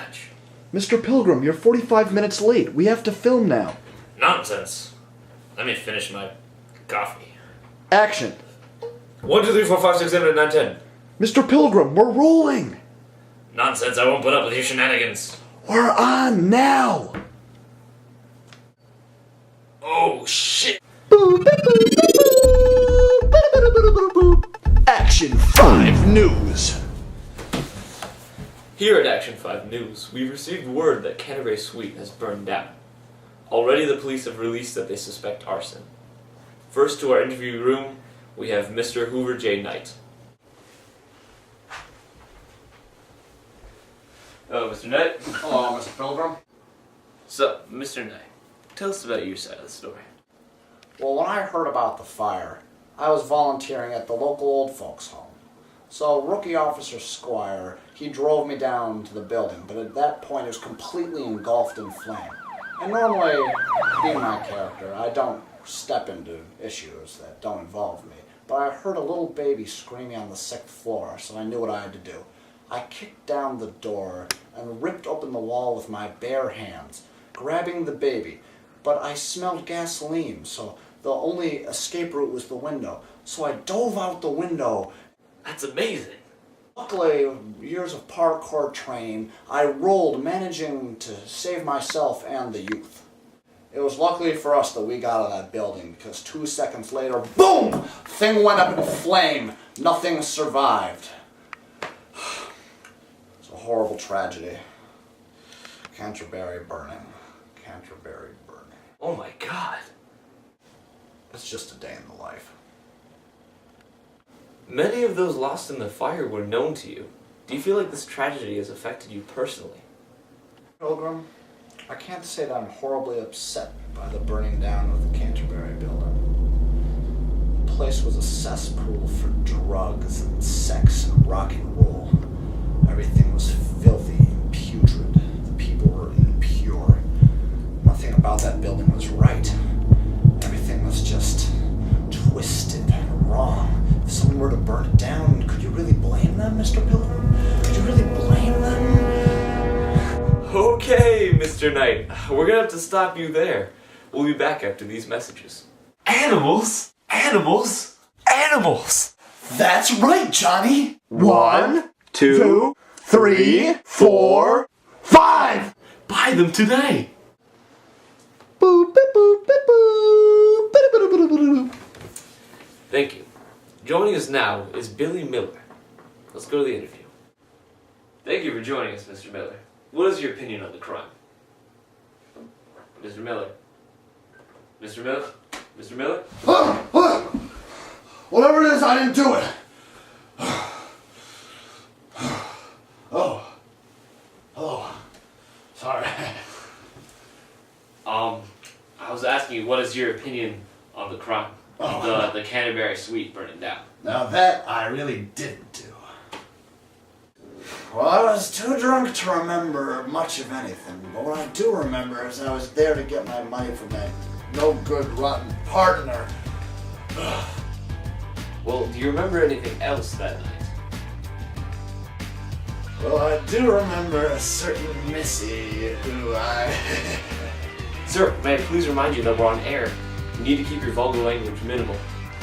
dispatch. Mr. Pilgrim, you're 45 minutes late. We have to film now. Nonsense. Let me finish my coffee. Action. 1, 2, 3, 4, 5, 6, 7, 8, 9, 10. Mr. Pilgrim, we're rolling. Nonsense, I won't put up with your shenanigans. We're on now. Oh, shit. Action 5 News. Here at Action 5 News, we've received word that Canterbury Suite has burned down. Already the police have released that they suspect arson. First to our interview room, we have Mr. Hoover J. Knight. Hello, Mr. Knight. Hello, Mr. Pilgrim. So, Mr. Knight, tell us about your side of the story. Well, when I heard about the fire, I was volunteering at the local old folks' home. So, Rookie Officer Squire, he drove me down to the building, but at that point it was completely engulfed in flame. And normally, being my character, I don't step into issues that don't involve me. But I heard a little baby screaming on the 6th floor, so I knew what I had to do. I kicked down the door and ripped open the wall with my bare hands, grabbing the baby. But I smelled gasoline, so the only escape route was the window. So I dove out the window. That's amazing. Luckily, years of parkour training, I rolled, managing to save myself and the youth. It was luckily for us that we got out of that building, because 2 seconds later, boom! Thing went up in flame. Nothing survived. It's a horrible tragedy. Canterbury burning. Canterbury burning. Oh my god. It's just a day in the life. Many of those lost in the fire were known to you. Do you feel like this tragedy has affected you personally? Pilgrim, I can't say that I'm horribly upset by the burning down of the Canterbury building. The place was a cesspool for drugs and sex and rock and roll. Everything was filthy and putrid. The people were impure. Nothing about that building was right. Everything was just twisted and wrong. If someone were to burn it down, could you really blame them, Mr. Pilgrim? Could you really blame them? Okay, Mr. Knight. We're gonna have to stop you there. We'll be back after these messages. Animals? Animals? Animals! That's right, Johnny! 1, 2, 3, 4, 5. Buy them today! Boop, boop, boop, boop, boop. Ba-da-ba-da-ba-da-ba-da. Thank you. Joining us now is Billy Miller. Let's go to the interview. Thank you for joining us, Mr. Miller. What is your opinion on the crime? Mr. Miller? Mr. Miller? Mr. Miller? Whatever it is, I didn't do it. Oh. Hello. Sorry. I was asking you, what is your opinion on the crime? The Canterbury Suite burning down. Now that I really didn't do. Well, I was too drunk to remember much of anything, but what I do remember is I was there to get my money from that no-good, rotten partner. Well, do you remember anything else that night? Well, I do remember a certain Missy who Sir, may I please remind you that we're on air. You need to keep your vulgar language minimal.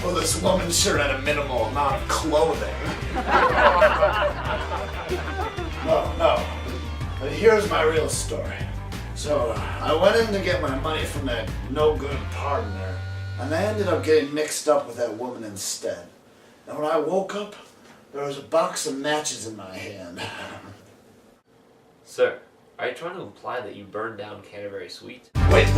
Well, this woman sure had a minimal amount of clothing. No. But here's my real story. So, I went in to get my money from that no-good partner, and I ended up getting mixed up with that woman instead. And when I woke up, there was a box of matches in my hand. Sir, are you trying to imply that you burned down Canterbury Suite? Wait,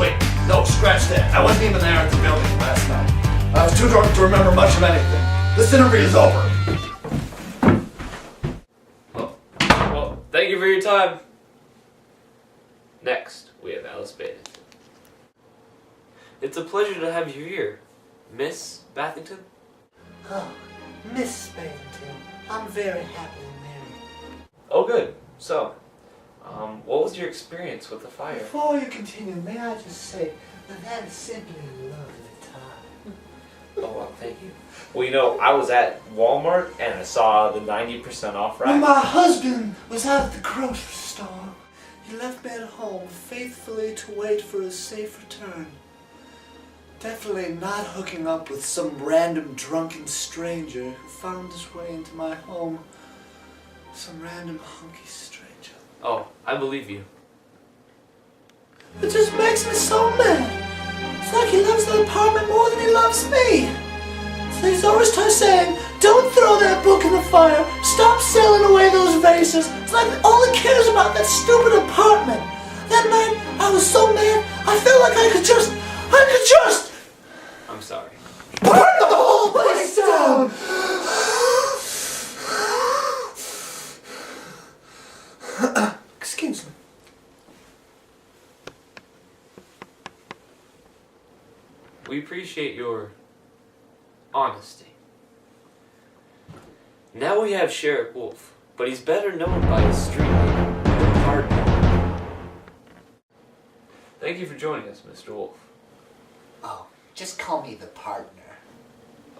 no, scratch that. I wasn't even there at the building last night. I was too drunk to remember much of anything. This interview is over. Well, thank you for your time. Next, we have Alice Bathington. It's a pleasure to have you here, Miss Bathington. Oh, Miss Bathington, I'm very happily married. Oh, good. So, what was your experience with the fire? Before you continue, may I just say that that is simply a lovely time. Oh, well, thank you. Well, you know, I was at Walmart and I saw the 90% off rack. When my husband was out at the grocery store, home faithfully to wait for a safe return. Definitely not hooking up with some random drunken stranger who found his way into my home. Some random hunky stranger. Oh, I believe you. It just makes me so mad. It's like he loves the apartment more than he loves me. So he's always saying, don't throw that book in the fire. Stop selling away those vases. It's like all he cares about that stupid apartment. That night, I was so mad, I felt like I could just... I'm sorry. burn the whole place down! Excuse me. We appreciate your honesty. Now we have Sheriff Wolf, but he's better known by his street name, the Partner. Thank you for joining us, Mr. Wolf. Oh, just call me the partner.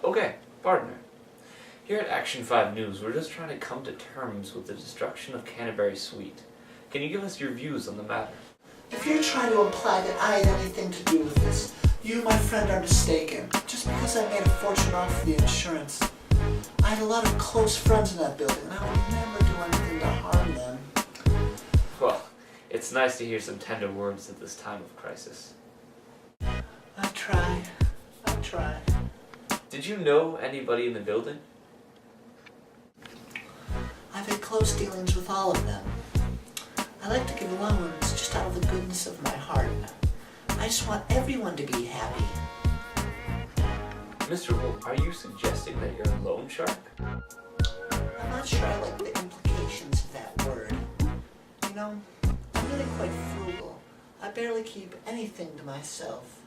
Okay, Partner. Here at Action 5 News, we're just trying to come to terms with the destruction of Canterbury Suite. Can you give us your views on the matter? If you're trying to imply that I had anything to do with this, you, my friend, are mistaken. Just because I made a fortune off the insurance. I had a lot of close friends in that building, and I would never do anything to harm them. Well, it's nice to hear some tender words at this time of crisis. I try. Did you know anybody in the building? I've had close dealings with all of them. I like to give loans just out of the goodness of my heart. I just want everyone to be happy. Mr. Wolf, are you suggesting that you're a loan shark? I'm not sure I like the implications of that word. You know, I'm really quite frugal. I barely keep anything to myself.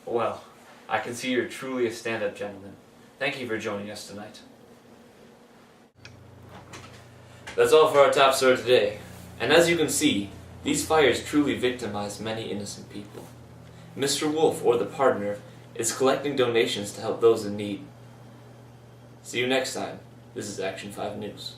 Well, I can see you're truly a stand-up gentleman. Thank you for joining us tonight. That's all for our top story today. And as you can see, these fires truly victimize many innocent people. Mr. Wolf, or the Partner, is collecting donations to help those in need. See you next time. This is Action 5 News.